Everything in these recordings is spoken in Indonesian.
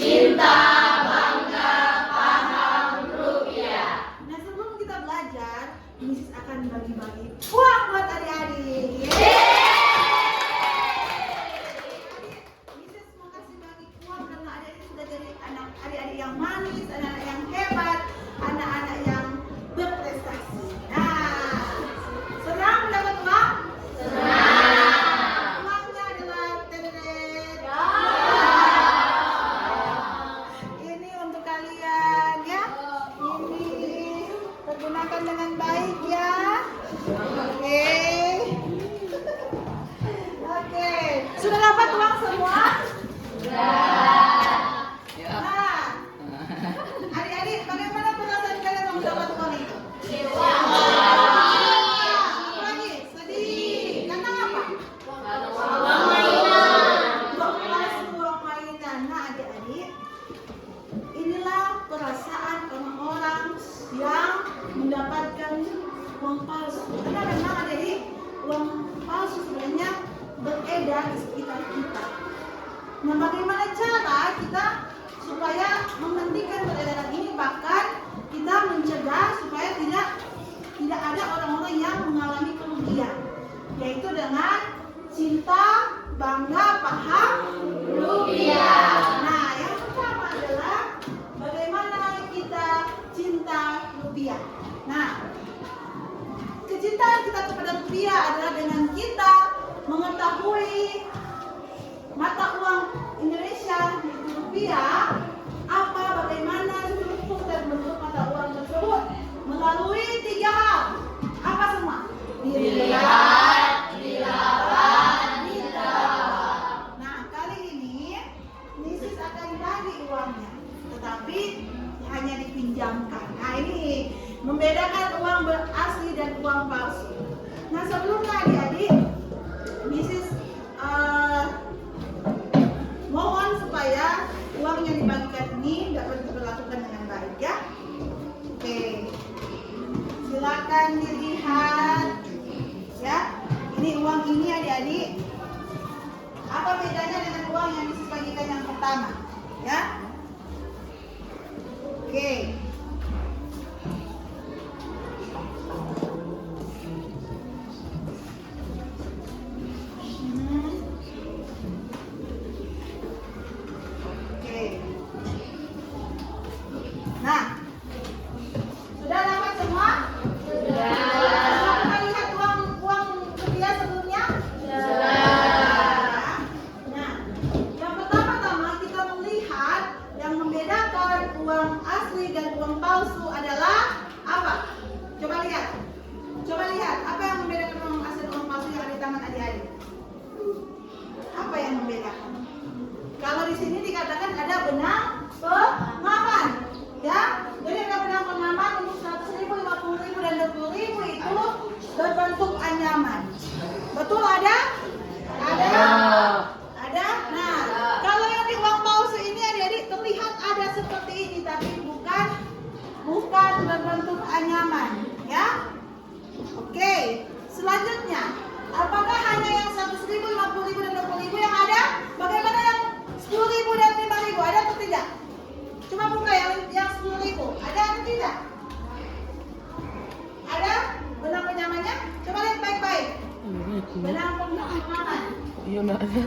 Cinta, bangga, paham, rupiah. Nah, sebelum kita belajar, Miss akan bagi-bagi uang buat adik-adik. Miss mau kasih bagi uang karena adik-adik sudah jadi adik-adik yang manis, anak-anak yang hebat, anak-anak yang berprestasi. Nah, senang mendapat uang? Senang. Uangnya adalah teret. Ini untuk kalian ya. Ini pergunakan dengan baik ya. Oke. Oke. Sudah dapat uang semua? Nah, adik-adik, bagaimana perasaan kalian mendapat uang itu? Lagi, sedih. Karena apa? Uang mainan. Nah, adik-adik, inilah perasaan orang-orang yang mendapatkan uang palsu. Karena memang adik-adik, uang palsu sebenarnya beredar di sekitar kita. Nah, bagaimana cara kita supaya menghentikan peredaran ini, bahkan kita mencegah supaya tidak ada orang-orang yang mengalami kerugian, yaitu dengan cinta, bangga, paham, rupiah. Nah, yang pertama adalah bagaimana kita cinta rupiah. Nah, kecintaan kita kepada rupiah adalah dengan kita mengetahui mata uang Indonesia yaitu rupiah, bagaimana struktur dan bentuk mata uang tersebut melalui 3 hal. Apa semua? Dilihat, dilawan, ditebak. Nah, kali ini Mrs. akan bagi uangnya, tetapi hanya dipinjamkan. Nah, ini membedakan uang asli dan uang palsu. Nah, sebelumnya adik-adik, Mrs. mohon supaya uang yang dibagikan ini dapat diperlakukan dengan baik ya. Oke, silakan dilihat ya. Ini uang ini adik-adik, apa bedanya dengan uang yang dibagikan yang pertama ya? Oke. Nah, sudah dapat semua? Sudah. Sudah lihat uang rupiah sebelumnya? Sudah. Nah, yang pertama-tama kita melihat yang membedakan uang asli dan uang palsu adalah apa? Coba lihat. Apa yang membedakan uang asli dan uang palsu yang ada di tangan adik-adik? Apa yang membedakan? Kalau di sini dikatakan ada benang pengaman. Ya, jadi ada benang pengaman untuk 100.000, 50.000 dan 20.000 itu berbentuk anyaman. Betul ada? Ada. Nah, kalau yang di uang palsu ini adik-adik terlihat ada seperti ini, tapi bukan berbentuk anyaman. Ya. Oke. Selanjutnya, apakah hanya yang 100.000, 50.000 dan 20.000 yang ada? Bagaimana yang 10.000 dan 5.000? Ada atau tidak? Cuma buka yang 10.000. Ada atau tidak? Ada benang penyamannya? Coba lihat baik-baik. Benang pengaman. Iya, enggak ada.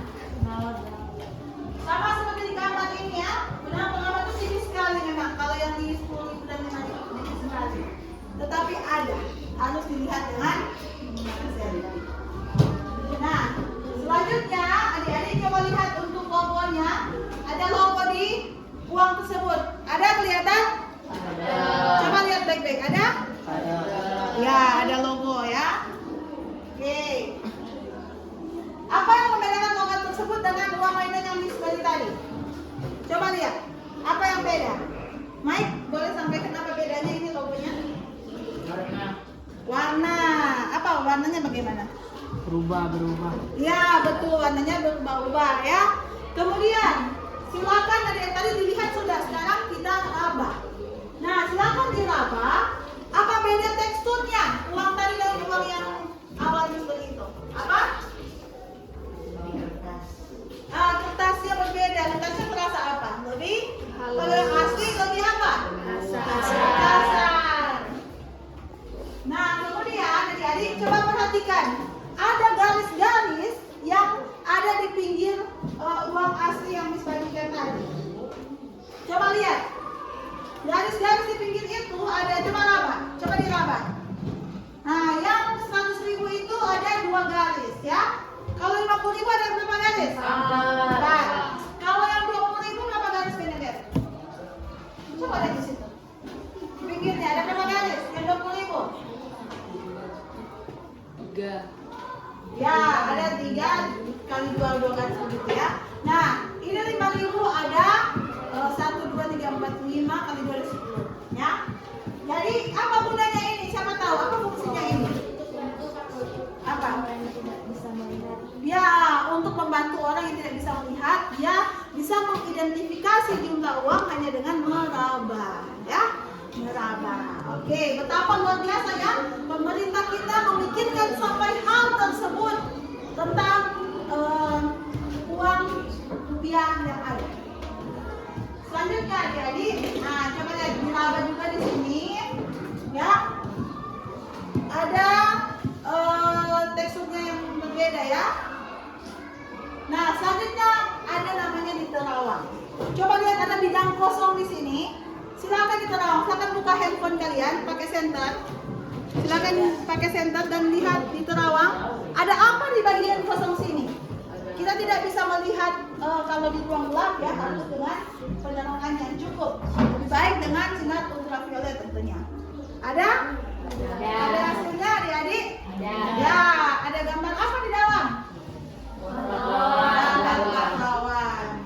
Sama seperti di gambar ini ya. Benang pengaman itu tipis sekali memang. Kalau yang di 10.000 dan 5.000 tipis sekali. Tetapi ada. Harus dilihat dengan seri. Nah, selanjutnya adik-adik coba lihat untuk logonya. Ada logo di uang tersebut. Ada kelihatan? Ada. Coba lihat baik-baik. Ada? Ada. Ya, ada logo ya. Oke. Apa yang membedakan logo tersebut dengan uang mainan yang disebut tadi? Coba lihat. Apa yang beda? Mike, boleh sampaikan apa bedanya ini logonya? Warna. Apa warnanya bagaimana? Berubah. Ya, betul. Warnanya berubah-ubah ya. Kemudian silakan tadi dilihat sudah, sekarang kita raba. Nah, silakan diraba. Apa beda teksturnya? Uang tadi dan uang yang awalnya seperti itu. Apa? Kertasnya berbeda. Kertasnya terasa apa? Lebih Garis-garis di pinggir itu ada, coba diraba. Nah, yang 100.000 itu ada 2 garis ya. Kalau 50.000 ada berapa garis? 4. Kalau yang 20.000 berapa garis Benedet? Coba lihat di situ. Di pinggirnya ada berapa garis? Yang 20.000? 3. Ya, ada 3 kali 2 garis begitu ya. Nah, ini 5.000 ada 1, 2, 3, 4, 5 kali 2 ada 10 ya. Jadi apa gunanya ini? Siapa tahu apa fungsinya ini? Apa? Ya, untuk membantu orang yang tidak bisa melihat, dia bisa mengidentifikasi jumlah uang hanya dengan meraba ya. Meraba. Oke, betapa luar biasa ya pemerintah kita memikirkan sampai hal tersebut tentang uang rupiah yang ada. Selanjutnya adik-adik, nah coba lihat diraba juga di sini ya. Ada teksturnya yang berbeda ya. Nah, selanjutnya ada namanya diterawang. Coba lihat ada bidang kosong di sini. Silakan diterawang. Silakan buka handphone kalian pakai senter. Silakan pakai senter dan lihat diterawang. Ada apa di bagian kosong sini? Kita tidak bisa melihat kalau di ruang gelap ya, harus dengan penerangan yang cukup. Lebih baik dengan sinar ultraviolet tentunya. Ada? Ada hasilnya adik-adik? Ya, ada gambar apa di dalam? Pahlawan.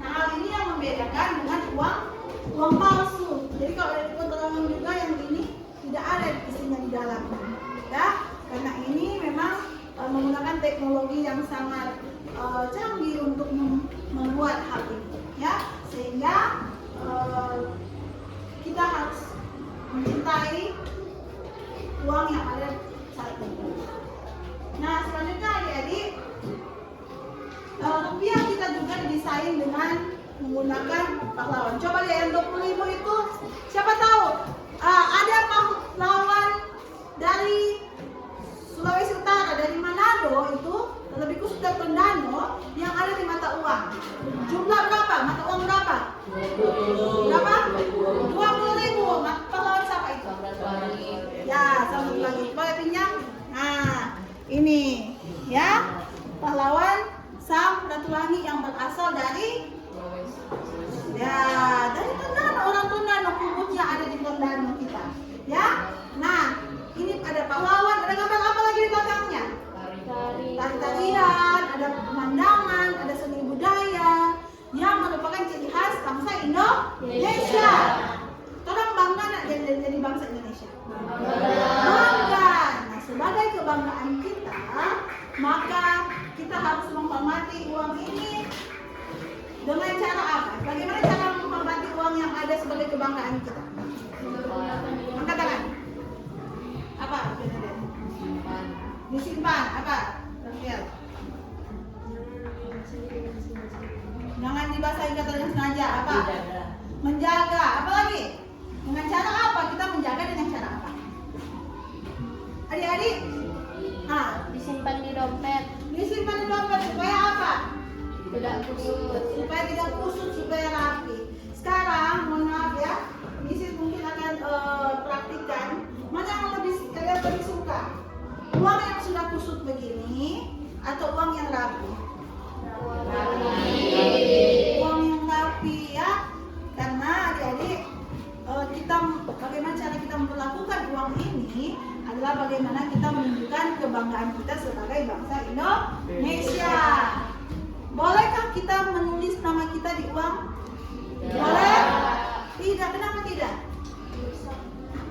Nah, hal ini yang membedakan dengan uang palsu. Jadi kalau ada keterangan juga yang ini tidak ada isinya di dalam. Ya, karena ini memang menggunakan teknologi yang sangat canggih untuk membuat hal ini. Ya, sehingga kita harus mencintai uang yang ada saat ini. Nah, selanjutnya adik-adik, rupiah kita juga didesain dengan menggunakan pahlawan. Coba lihat yang 20.000 itu, siapa tahu ada pahlawan dari Sulawesi Utara, dari Manado itu, lebih khusus dari Tondano yang ada di mata uang. Jumlah berapa? Mata uang berapa? Berapa? 20.000. Pahlawan siapa itu? Ya, Sambat Lagi. Boleh pinjam? Nah, ini ya pahlawan Sam Ratulangi yang berasal dari Tondano, orang Tondano, kubusnya ada di Tondano kita. Ya, nah ini ada pahlawan, ada gambar apa lagi di belakangnya? Tari-tarian, ada pemandangan, ada seni budaya yang merupakan ciri khas bangsa Indonesia. Orang bangga nak jadi bangsa Indonesia? Bangga. Nah, sebagai kebanggaan kita, maka kita harus menghormati uang ini dengan cara apa? Bagaimana cara menghormati uang yang ada sebagai kebanggaan kita? Angkat tangan. Apa? Disimpan. Apa? Rafael. Jangan dibasahi kata dengan sengaja. Apa? Menjaga. Apa lagi? Dengan cara apa? Kita menjaga dengan cara apa? Adik-adik? Disimpan di dompet. Disimpan di dompet supaya apa? Tidak kusut. Supaya tidak kusut, supaya rapi. Sekarang, mohon maaf ya, Misi mungkin akan praktikkan mana yang kalian lebih suka, uang yang sudah kusut begini atau uang yang rapi? Uang yang rapi ya, karena adik-adik bagaimana cara kita memperlakukan uang ini adalah bagaimana kita menunjukkan kebanggaan kita sebagai bangsa Indonesia. Bolehkah kita menulis nama kita di uang? Boleh? Tidak. Kenapa tidak?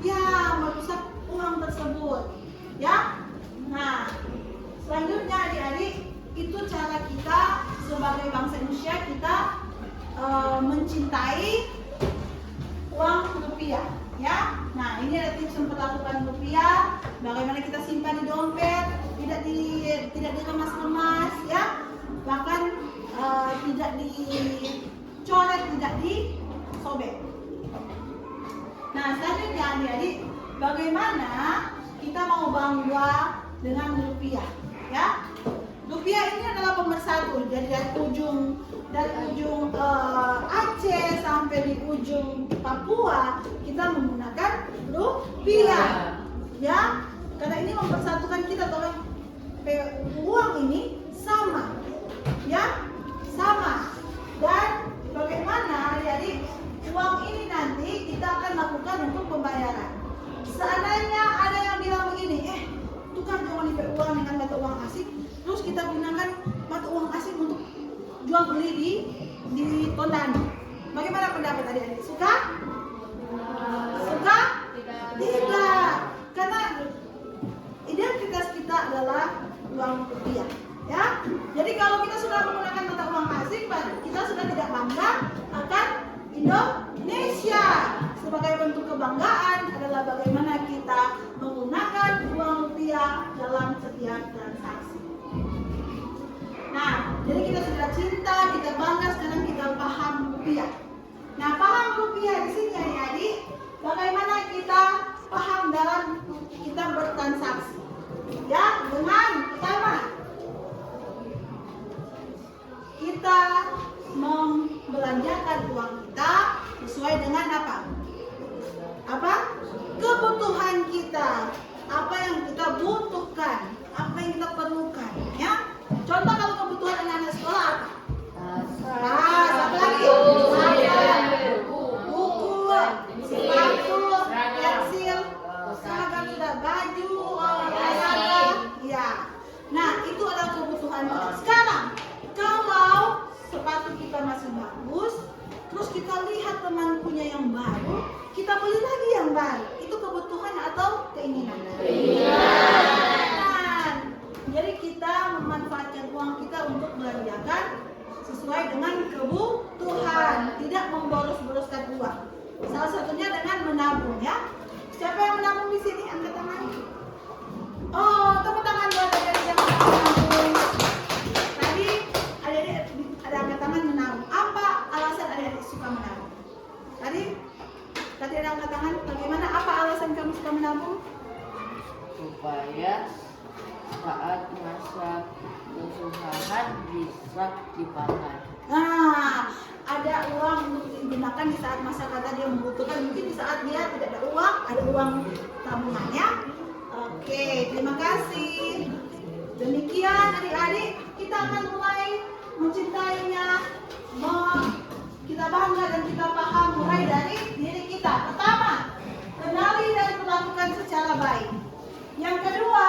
Ya, merusak uang tersebut. Ya. Nah, selanjutnya adik-adik, itu cara kita sebagai bangsa Indonesia, kita mencintai uang rupiah. Ya. Nah, ini ada tips memperlakukan rupiah. Bagaimana kita simpan di dompet, tidak dikemas-kemas, ya. Bahkan tidak dicoret, tidak disobek. Nah, selanjutnya adik-adik, bagaimana kita mau bangga dengan rupiah, ya? Rupiah ini adalah pemersatu, jadi dari ujung Aceh Aceh sampai di ujung Papua kita menggunakan rupiah. Ya, karena ini mempersatukan kita tolong uang ini sama. Ya, sama. Dan bagaimana adik-adik uang ini nanti kita akan lakukan untuk pembayaran. Seandainya ada yang bilang begini, itu kan jangan dipakai uang dengan mata uang asing, terus kita gunakan mata uang asing untuk jual beli di Tondano. Bagaimana pendapat adik-adik? Suka? Suka? Tidak. Karena identitas kita adalah uang rupiah. Ya, jadi kalau kita sudah menggunakan mata uang asing, kita sudah tidak bangga akan Indonesia. Sebagai bentuk kebanggaan adalah bagaimana kita menggunakan uang rupiah dalam setiap transaksi. Nah, jadi kita sudah cinta, kita bangga, sekarang kita paham rupiah. Nah, paham rupiah di sini adik-adik, bagaimana kita paham dalam kita bertransaksi. Ya, dengan pertama kita membelanjakan uang kita sesuai dengan apa? Kebutuhan kita, apa yang kita butuhkan, apa yang kita perlukan, ya. Contoh kalau kebutuhan anak-anak sekolah apa? Apa lagi? Buku, sepatu, pensil, seragam sudah baju, olahraga, ya. Nah, itu adalah kebutuhan kita. Sekarang, kalau sepatu kita masih bagus, terus kita lihat teman punya yang baru, kita beli lagi yang baru. Itu kebutuhan atau keinginan? Keinginan. Jadi kita memanfaatkan uang kita untuk belanjakan sesuai dengan kebutuhan, tidak memboros-boroskan uang. Salah satunya dengan menabung, ya. Siapa yang menabung di sini? Angkat tangan. Oh, tepuk tangan buat adik-adik yang menabung. Tadi adik-adik ada angkat tangan menabung. Apa alasan adik-adik suka menabung? Tadi ada angkat tangan. Bagaimana? Apa alasan kamu suka menabung? Supaya saat masa kesusahan bisa dipakai. Nah, ada uang untuk digunakan di saat masa kata dia membutuhkan. Mungkin di saat dia tidak ada uang, ada uang tabungannya. Oke, terima kasih. Demikian adik-adik, kita akan mulai mencintainya, kita bangga dan kita paham mulai dari diri kita. Pertama, kenali dan perlakukan secara baik. Yang kedua,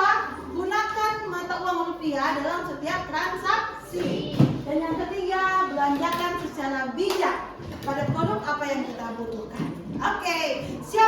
gunakan mata uang rupiah dalam setiap transaksi. Dan yang ketiga, belanjakan secara bijak pada produk apa yang kita butuhkan. Oke, siap.